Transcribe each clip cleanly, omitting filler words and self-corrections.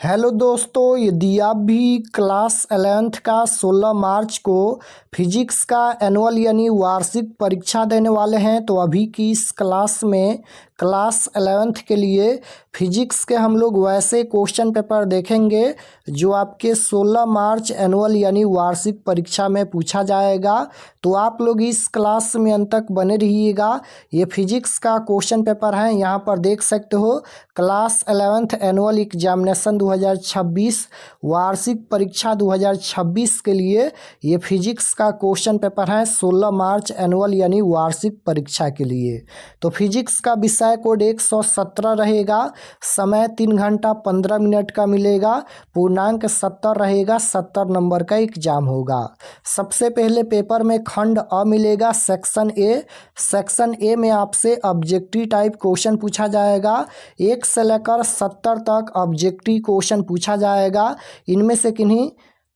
Hello दोस्तों, यदि आप भी क्लास 11th का 16 मार्च को फिजिक्स का एनुअल यानी वार्षिक परीक्षा देने वाले हैं तो अभी की इस क्लास में क्लास 11th के लिए फिजिक्स के हम लोग वैसे क्वेश्चन पेपर देखेंगे जो आपके 16 मार्च एनुअल यानी वार्षिक परीक्षा में पूछा जाएगा। तो आप लोग इस क्लास में अंत तक बने रहिएगा। ये फिजिक्स का क्वेश्चन पेपर है, यहाँ पर देख सकते हो क्लास 11th एनुअल एग्जामिनेशन 2026 वार्षिक परीक्षा 2026 के लिए ये फिजिक्स का क्वेश्चन पेपर है 16 मार्च एनुअल यानी वार्षिक परीक्षा के लिए। तो फिजिक्स का विषय कोड 117 रहेगा, समय 3 घंटा 15 मिनट का मिलेगा, पूर्णांक 70 रहेगा, 70 नंबर का एग्जाम होगा। सबसे पहले पेपर में खंड अ मिलेगा, सेक्शन ए। सेक्शन ए में आपसे ऑब्जेक्टिव टाइप क्वेश्चन पूछा जाएगा, 1 से लेकर 70 तक ऑब्जेक्टिव क्वेश्चन पूछा जाएगा। इनमें से किन्हीं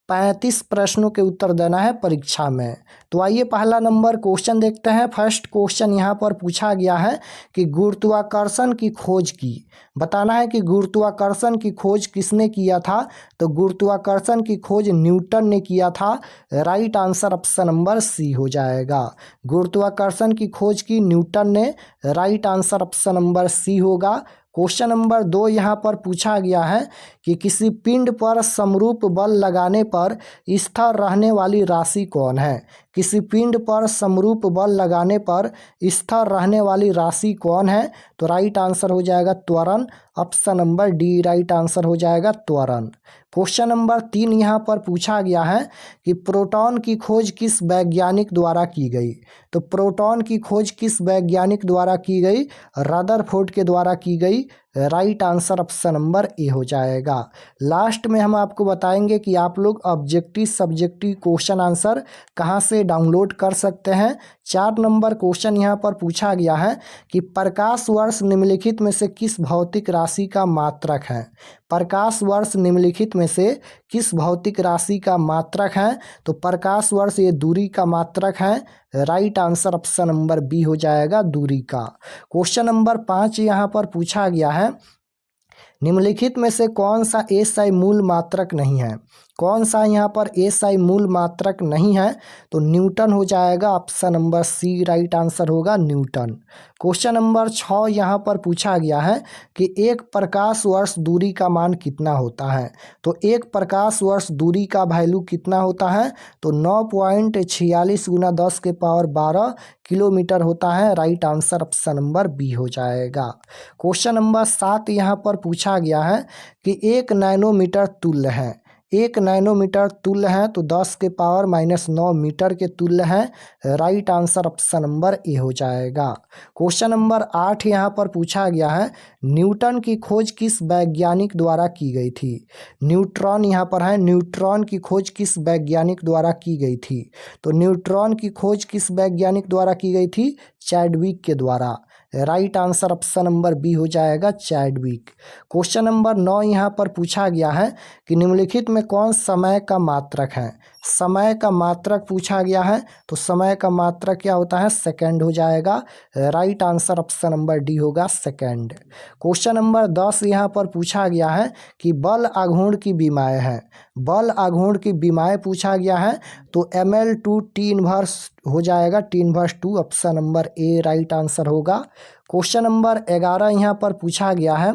35 प्रश्नों के उत्तर देना है परीक्षा में। तो आइए पहला नंबर क्वेश्चन देखते हैं। फर्स्ट क्वेश्चन यहाँ पर पूछा गया है कि गुरुत्वाकर्षण की खोज की, बताना है कि गुरुत्वाकर्षण की खोज किसने किया था। तो गुरुत्वाकर्षण की खोज न्यूटन ने किया था। Right answer option number C हो जाएगा। गुरुत्वाकर्षण की खोज की न्यूटन ने, right answer option number C होगा। क्वेश्चन नंबर 2 यहाँ पर पूछा गया है कि किसी पिंड पर समरूप बल लगाने पर स्थिर रहने वाली राशि कौन है। किसी पिंड पर समरूप बल लगाने पर स्थिर रहने वाली राशि कौन है। तो राइट आंसर हो जाएगा त्वरण, option number D right answer हो जाएगा त्वरण। क्वेश्चन नंबर 3 यहाँ पर पूछा गया है कि प्रोटॉन की खोज किस वैज्ञानिक द्वारा की गई। तो प्रोटॉन की खोज किस वैज्ञानिक द्वारा की गई। रदरफोर्ड के द्वारा की गई। Right answer option number A हो जाएगा। लास्ट में हम आपको बताएंगे कि आप लोग ऑब्जेक्टिव सब्जेक्टिव क्वेश्चन आंसर कहाँ से डाउनलोड कर सकते हैं। 4 नंबर क्वेश्चन यहाँ पर पूछा गया है कि प्रकाश वर्ष निम्नलिखित में से किस भौतिक राशि का मात्रक है। प्रकाश वर्ष निम्नलिखित में से किस भौतिक राशि का मात्रक है। तो प्रकाश वर्ष ये दूरी का मात्रक है। Right answer option number B हो जाएगा दूरी का। क्वेश्चन नंबर 5 यहाँ पर पूछा गया है निम्नलिखित में से कौन सा एसआई मूल मात्रक नहीं है। कौन सा यहाँ पर एसआई मूल मात्रक नहीं है। तो न्यूटन हो जाएगा, option number C right answer होगा न्यूटन। क्वेश्चन नंबर 6 यहाँ पर पूछा गया है कि एक प्रकाश वर्ष दूरी का मान कितना होता है। तो एक प्रकाश वर्ष दूरी का वैल्यू कितना होता है। तो 9.46 गुना 10 के पावर 12 किलोमीटर होता है। Right answer option number B हो जाएगा। क्वेश्चन नंबर 7 यहाँ पर पूछा गया है कि 1 नैनोमीटर तुल्य है। 1 नैनोमीटर तुल्य है तो 10 के पावर -9 मीटर के तुल्य है। Right answer option number A हो जाएगा। क्वेश्चन नंबर 8 यहाँ पर पूछा गया है न्यूटन की खोज किस वैज्ञानिक द्वारा की गई थी। न्यूट्रॉन यहाँ पर है, न्यूट्रॉन की खोज किस वैज्ञानिक द्वारा की गई थी। तो न्यूट्रॉन की खोज किस वैज्ञानिक द्वारा की गई थी। चैडविक के द्वारा। Right answer option number B हो जाएगा चैडविक। क्वेश्चन नंबर 9 यहाँ पर पूछा गया है कि निम्नलिखित में कौन समय का मात्रक है। समय का मात्रक पूछा गया है तो समय का मात्रक क्या होता है, सेकंड हो जाएगा। Right answer option number D होगा सेकंड। क्वेश्चन नंबर 10 यहाँ पर पूछा गया है कि बल आघूर्ण की विमाएँ हैं। बल आघूर्ण की विमाएँ पूछा गया है तो ml/2 T इनवर्स हो जाएगा, T inverse 2 option number A right answer होगा। क्वेश्चन नंबर 11 यहाँ पर पूछा गया है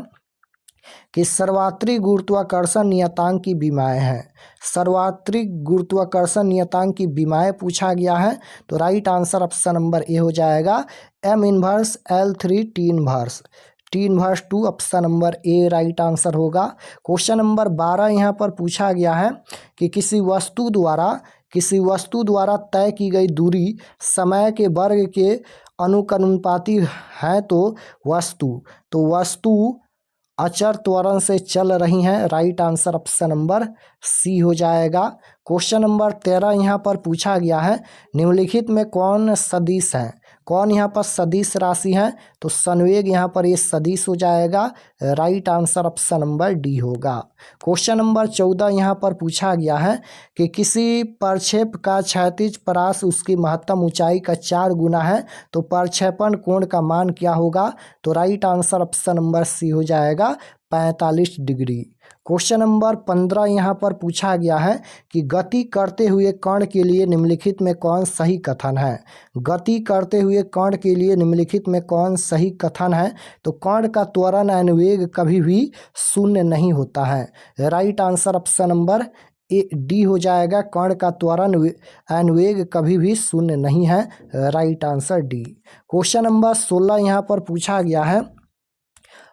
कि सर्वात्रिक गुरुत्वाकर्षण नियतांक की विमाएँ हैं। सर्वात्रिक गुरुत्वाकर्षण नियतांक की विमाएँ पूछा गया है तो right answer option number A हो जाएगा m inverse L3 T inverse, T inverse 2 option number A right answer होगा। क्वेश्चन नंबर 12 यहाँ पर पूछा गया है कि किसी वस्तु द्वारा तय की गई दूरी समय के वर्ग के अनुकनुपाती है। तो वस्तु अचर त्वरण से चल रही हैं। Right answer option number C हो जाएगा। क्वेश्चन नंबर 13 यहाँ पर पूछा गया है निम्नलिखित में कौन सदिश है। कौन यहाँ पर सदिश राशि है। तो संवेग यहाँ पर ये सदिश हो जाएगा। Right answer option number D होगा। क्वेश्चन नंबर 14 यहाँ पर पूछा गया है कि किसी प्रक्षेप का क्षैतिज परास उसकी महत्तम ऊंचाई का 4 गुना है तो प्रक्षेपण कोण का मान क्या होगा। तो right answer option number C हो जाएगा 45 डिग्री। क्वेश्चन नंबर 15 यहाँ पर पूछा गया है कि गति करते हुए कण के लिए निम्नलिखित में कौन सही कथन है। गति करते हुए कण के लिए निम्नलिखित में कौन सही कथन है। तो कण का त्वरण एंड वेग कभी भी शून्य नहीं होता है। Right answer option number D हो जाएगा। कण का त्वरण एंड वेग कभी भी शून्य नहीं है। Right answer D. Question number 16 यहाँ पर पूछा गया है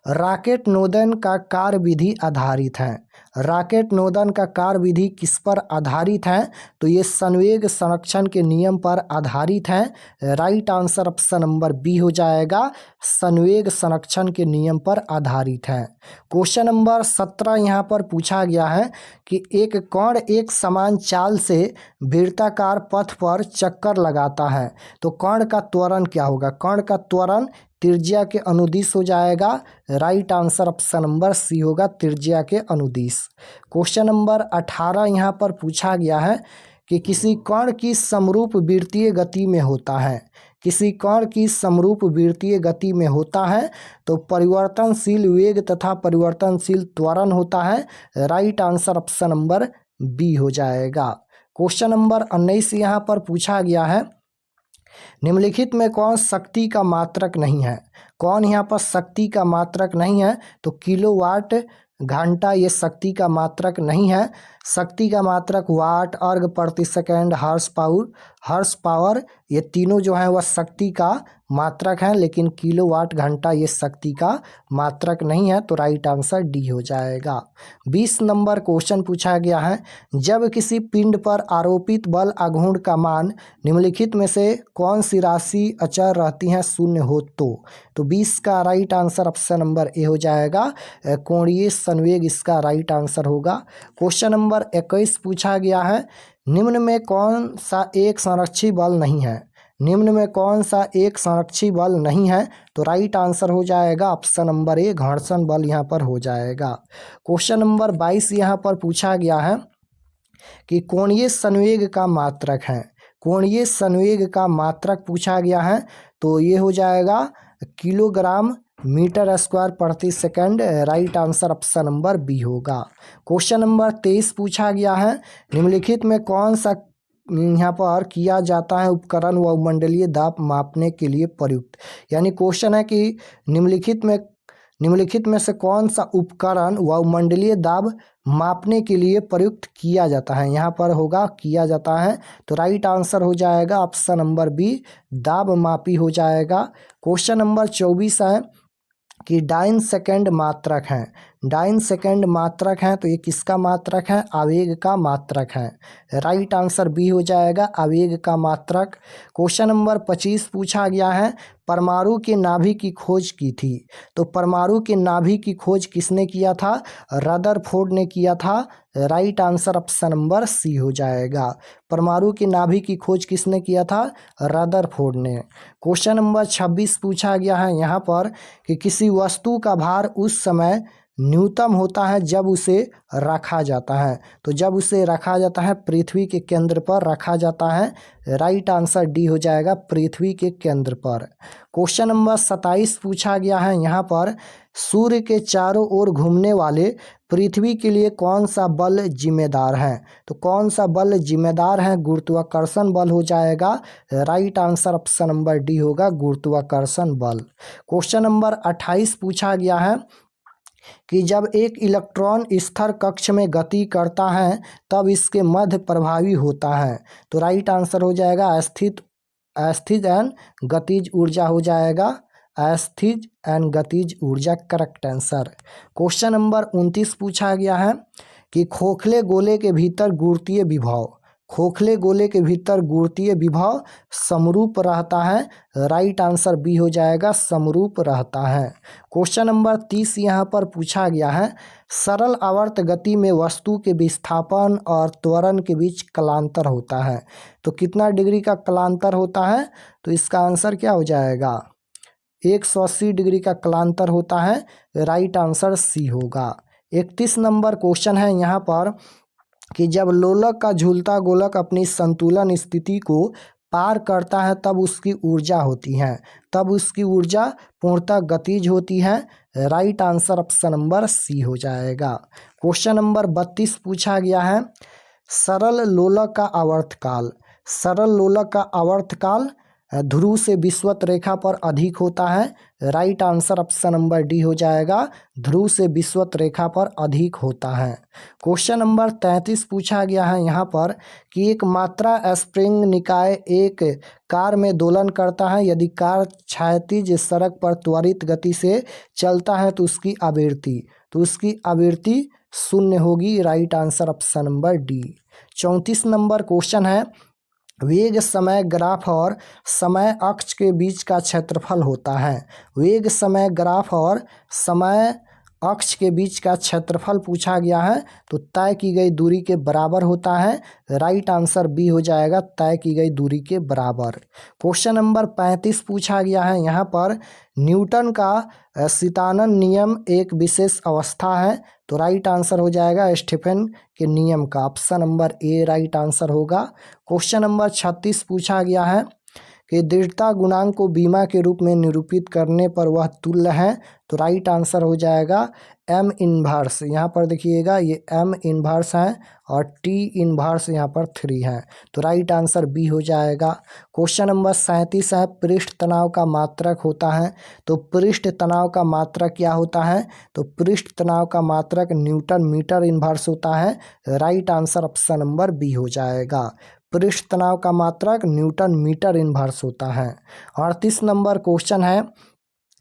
रॉकेट नोदन का कार्यविधि आधारित है। रॉकेट नोदन का कार्यविधि किस पर आधारित है। तो ये संवेग संरक्षण के नियम पर आधारित है। Right answer option number B हो जाएगा। संवेग संरक्षण के नियम पर आधारित है। क्वेश्चन नंबर 17 यहाँ पर पूछा गया है कि एक कण एक समान चाल से वृत्ताकार पथ पर चक्कर लगाता है तो कण का त्वरण क्या होगा। कण का त्वरण त्रिज्या के अनुदिश हो जाएगा। Right answer option number C होगा, त्रिज्या के अनुदिश। क्वेश्चन नंबर 18 यहाँ पर पूछा गया है कि किसी कण की समरूप वृत्तीय गति में होता है। किसी कण की समरूप वृत्तीय गति में होता है तो परिवर्तनशील वेग तथा परिवर्तनशील त्वरण होता है। Right answer option number B हो जाएगा। क्वेश्चन नंबर 19 यहाँ पर पूछा गया है निम्नलिखित में कौन शक्ति का मात्रक नहीं है। कौन यहाँ पर शक्ति का मात्रक नहीं है। तो किलोवाट घंटा ये शक्ति का मात्रक नहीं है। शक्ति का मात्रक वाट, अर्ग प्रति सेकंड, हर्स पावर ये तीनों जो है वह शक्ति का मात्रक हैं, लेकिन किलोवाट घंटा ये शक्ति का मात्रक नहीं है। तो राइट आंसर डी हो जाएगा। 20 नंबर क्वेश्चन पूछा गया है जब किसी पिंड पर आरोपित बल आघूर्ण का मान निम्नलिखित में से कौन सी राशि अचर रहती है शून्य हो तो 20 का right answer option number A हो जाएगा। कोणीय संवेग इसका राइट आंसर होगा। क्वेश्चन नंबर 21 पूछा गया है निम्न में कौन सा एक संरक्षी बल नहीं है। निम्न में कौन सा एक संरक्षी बल नहीं है। तो राइट आंसर हो जाएगा ऑप्शन नंबर ए, घर्षण बल यहाँ पर हो जाएगा। क्वेश्चन नंबर 22 यहाँ पर पूछा गया है कि कोणीय संवेग का मात्रक है। कोणीय संवेग का मात्रक पूछा गया है तो ये हो जाएगा किलोग्राम मीटर स्क्वायर प्रति second. Right answer option number B होगा। क्वेश्चन नंबर 23 पूछा गया है निम्नलिखित में कौन सा यहाँ पर किया जाता है उपकरण वायुमंडलीय दाब मापने के लिए प्रयुक्त। यानी क्वेश्चन है कि निम्नलिखित में से कौन सा उपकरण वायुमंडलीय दाब मापने के लिए प्रयुक्त किया जाता है। यहाँ पर होगा किया जाता है तो राइट आंसर हो जाएगा ऑप्शन नंबर बी, दाब मापी हो जाएगा। क्वेश्चन नंबर 24 है कि डाइन सेकंड मात्रक है। डाइन सेकंड मात्रक है तो ये किसका मात्रक है। आवेग का मात्रक है। राइट आंसर बी हो जाएगा, आवेग का मात्रक। क्वेश्चन नंबर 25 पूछा गया है परमाणु के नाभि की खोज की थी। तो परमाणु के नाभि की खोज किसने किया था। रदरफोर्ड ने किया था। Right answer option number C हो जाएगा। परमाणु के नाभि की खोज किसने किया था। रदरफोर्ड ने। क्वेश्चन नंबर 26 पूछा गया है यहाँ पर कि किसी वस्तु का भार उस समय न्यूनतम होता है जब उसे रखा जाता है। तो जब उसे रखा जाता है पृथ्वी के केंद्र पर रखा जाता है। राइट आंसर डी हो जाएगा, पृथ्वी के केंद्र पर। क्वेश्चन नंबर 27 पूछा गया है यहाँ पर सूर्य के चारों ओर घूमने वाले पृथ्वी के लिए कौन सा बल जिम्मेदार है। तो कौन सा बल जिम्मेदार है। गुरुत्वाकर्षण बल हो जाएगा। Right answer option number D होगा, गुरुत्वाकर्षण बल। क्वेश्चन नंबर 28 पूछा गया है कि जब एक इलेक्ट्रॉन स्थिर कक्ष में गति करता है तब इसके मध्य प्रभावी होता है। तो राइट आंसर हो जाएगा अस्थिज एंड गतिज ऊर्जा हो जाएगा। अस्थिज एंड गतिज ऊर्जा करेक्ट आंसर। क्वेश्चन नंबर 29 पूछा गया है कि खोखले गोले के भीतर गुरुत्वीय विभव। खोखले गोले के भीतर गुरुत्वीय विभव समरूप रहता है। राइट आंसर बी हो जाएगा, समरूप रहता है। क्वेश्चन नंबर 30 यहाँ पर पूछा गया है सरल आवर्त गति में वस्तु के विस्थापन और त्वरण के बीच कलांतर होता है। तो कितना डिग्री का कलांतर होता है। तो इसका आंसर क्या हो जाएगा 180 डिग्री का कलांतर होता है। राइट आंसर सी होगा। 31 नंबर क्वेश्चन है यहाँ पर कि जब लोलक का झूलता गोलक अपनी संतुलन स्थिति को पार करता है तब उसकी ऊर्जा होती है, तब उसकी ऊर्जा पूर्णतः गतिज होती है। Right answer option number C हो जाएगा। क्वेश्चन नंबर 32 पूछा गया है, सरल लोलक का आवर्तकाल। सरल लोलक का आवर्तकाल ध्रुव से विषुवत रेखा पर अधिक होता है। Right answer option number D हो जाएगा, ध्रुव से विषुवत रेखा पर अधिक होता है। क्वेश्चन नंबर 33 पूछा गया है यहाँ पर कि एक मात्रा स्प्रिंग निकाय एक कार में दोलन करता है। यदि कार क्षैतिज सड़क पर त्वरित गति से चलता है तो उसकी आवृत्ति शून्य होगी। Right answer option number D. 34 number question है, वेग समय ग्राफ और समय अक्ष के बीच का क्षेत्रफल होता है। वेग समय ग्राफ और समय अक्ष के बीच का क्षेत्रफल पूछा गया है तो तय की गई दूरी के बराबर होता है। राइट आंसर बी हो जाएगा, तय की गई दूरी के बराबर। क्वेश्चन नंबर 35 पूछा गया है यहाँ पर, न्यूटन का शीतानन नियम एक विशेष अवस्था है। तो राइट आंसर हो जाएगा स्टीफन के नियम का, option number A right answer होगा। क्वेश्चन नंबर 36 पूछा गया है कि दृढ़ता गुणांक को बीमा के रूप में निरूपित करने पर वह तुल्य है। तो राइट आंसर हो जाएगा एम इन्वर्स। यहाँ पर देखिएगा ये एम इन्वर्स है और टी इन्वर्स यहाँ पर 3 है। तो राइट आंसर बी हो जाएगा। क्वेश्चन नंबर 37 है, पृष्ठ तनाव का मात्रक होता है। तो पृष्ठ तनाव का मात्रक क्या होता है? तो पृष्ठ तनाव का मात्रक न्यूटन मीटर इन्वर्स होता है। Right answer option number B हो जाएगा, पृष्ठ तनाव का मात्रक न्यूटन मीटर इन्वर्स होता है। 38 नंबर क्वेश्चन है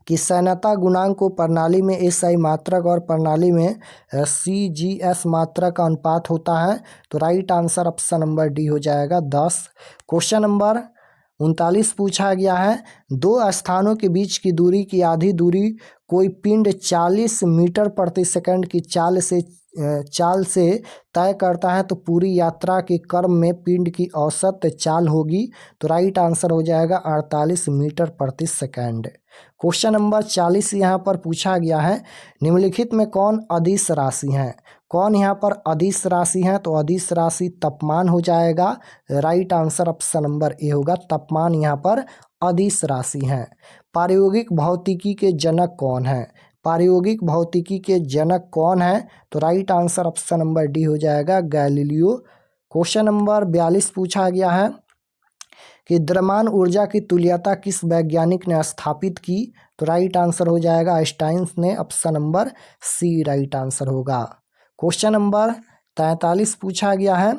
कि सैन्यता गुणांक को प्रणाली में एसआई मात्रक और प्रणाली में सीजीएस मात्रक का अनुपात होता है। तो right answer option number D हो जाएगा 10। क्वेश्चन नंबर 39 पूछा गया है, दो स्थानों के बीच की दूरी की आधी दूरी कोई पिंड 40 मीटर प्रति सेकंड की चाल से तय करता है तो पूरी यात्रा के क्रम में पिंड की औसत चाल होगी। तो राइट आंसर हो जाएगा 48 मीटर प्रति सेकंड। क्वेश्चन नंबर 40 यहाँ पर पूछा गया है, निम्नलिखित में कौन अदिश राशि है? कौन यहाँ पर अदिश राशि है? तो अदिश राशि तापमान हो जाएगा। Right answer option number A होगा, तापमान यहाँ पर अदिश राशि है। प्रायोगिक भौतिकी के जनक कौन है? प्रायोगिक भौतिकी के जनक कौन है? तो right answer option number D हो जाएगा, गैलीलियो। क्वेश्चन नंबर 42 पूछा गया है कि द्रव्यमान ऊर्जा की तुल्यता किस वैज्ञानिक ने स्थापित की? तो राइट आंसर हो जाएगा आइंस्टाइन ने, option number C right answer होगा। क्वेश्चन नंबर 43 पूछा गया है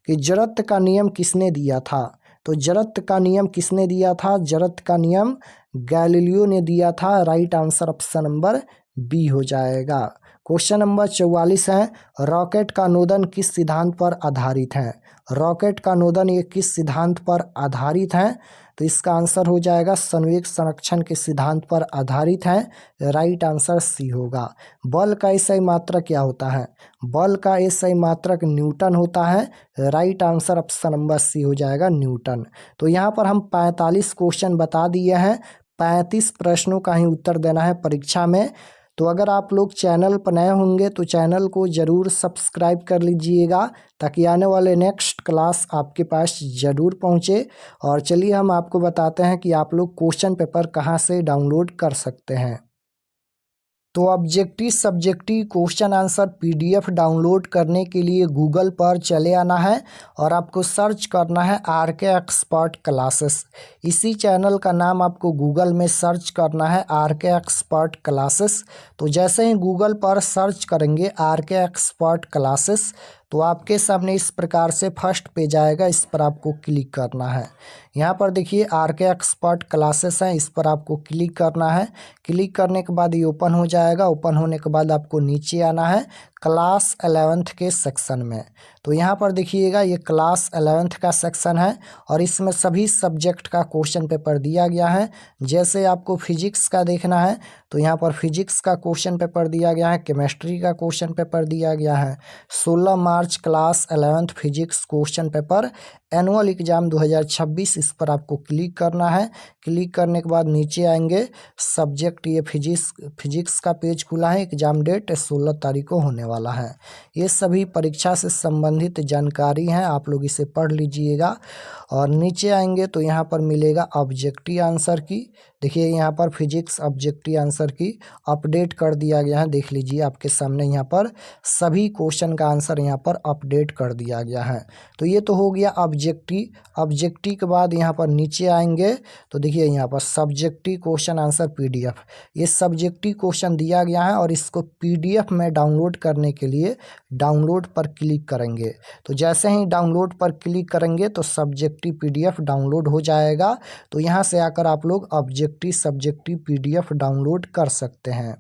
कि जड़त्व का नियम किसने दिया था? तो जड़त्व का नियम किसने दिया था? जड़त्व का नियम गैलीलियो ने दिया था। Right answer option number B हो जाएगा। क्वेश्चन नंबर 44 है, रॉकेट का नोदन किस सिद्धांत पर आधारित है? रॉकेट का नोदन ये किस सिद्धांत पर आधारित है? तो इसका आंसर हो जाएगा संवेग संरक्षण के सिद्धांत पर आधारित है। राइट आंसर सी होगा। बल का एसआई मात्रक क्या होता है? बल का एसआई मात्रक न्यूटन होता है। Right answer option number C हो जाएगा, न्यूटन। तो यहाँ पर हम 45 क्वेश्चन बता दिए हैं, 35 प्रश्नों का ही उत्तर देना है परीक्षा में। तो अगर आप लोग चैनल पर नए होंगे तो चैनल को ज़रूर सब्सक्राइब कर लीजिएगा ताकि आने वाले नेक्स्ट क्लास आपके पास ज़रूर पहुँचे। और चलिए हम आपको बताते हैं कि आप लोग क्वेश्चन पेपर कहाँ से डाउनलोड कर सकते हैं। तो objective subjective question answer PDF download करने के लिए गूगल पर चले आना है और आपको सर्च करना है आरके एक्सपर्ट क्लासेस। इसी चैनल का नाम आपको गूगल में सर्च करना है आरके एक्सपर्ट क्लासेस। तो जैसे ही गूगल पर सर्च करेंगे आरके एक्सपर्ट क्लासेस तो आपके सामने इस प्रकार से फर्स्ट पेज आएगा, इस पर आपको क्लिक करना है। यहाँ पर देखिए आरके एक्सपर्ट क्लासेस हैं, इस पर आपको क्लिक करना है। क्लिक करने के बाद ये ओपन हो जाएगा। ओपन होने के बाद आपको नीचे आना है क्लास 11th के सेक्शन में। तो यहाँ पर देखिएगा ये क्लास 11th का सेक्शन है और इसमें सभी सब्जेक्ट का क्वेश्चन पेपर दिया गया है। जैसे आपको फिजिक्स का देखना है तो यहाँ पर फिजिक्स का क्वेश्चन पेपर दिया गया है, केमिस्ट्री का क्वेश्चन पेपर दिया गया है। 16 March class 11th physics question paper annual exam 2026 इस पर आपको क्लिक करना है। क्लिक करने के बाद नीचे आएंगे, सब्जेक्ट ये फिजिक्स का पेज खुला है। एग्ज़ाम डेट 16 तारीख को होने वाला है। ये सभी परीक्षा से संबंधित जानकारी हैं, आप लोग इसे पढ़ लीजिएगा। और नीचे आएंगे तो यहाँ पर मिलेगा ऑब्जेक्टिव आंसर की। देखिए यहाँ पर फिजिक्स ऑब्जेक्टिव आंसर की अपडेट कर दिया गया है। देख लीजिए आपके सामने यहाँ पर सभी क्वेश्चन का आंसर यहाँ पर अपडेट कर दिया गया है। तो ये तो हो गया ऑब्जेक्टिव के बाद यहाँ पर नीचे आएंगे तो देखिए यहाँ पर सब्जेक्टिव क्वेश्चन आंसर PDF, ये सब्जेक्टिव क्वेश्चन दिया गया है और इसको PDF में डाउनलोड करने के लिए डाउनलोड पर क्लिक करेंगे। तो जैसे ही डाउनलोड पर क्लिक करेंगे तो सब्जेक्टिव PDF डाउनलोड हो जाएगा। तो यहाँ से आकर आप लोग ऑब्जेक्टिव सब्जेक्टिव PDF डाउनलोड कर सकते हैं।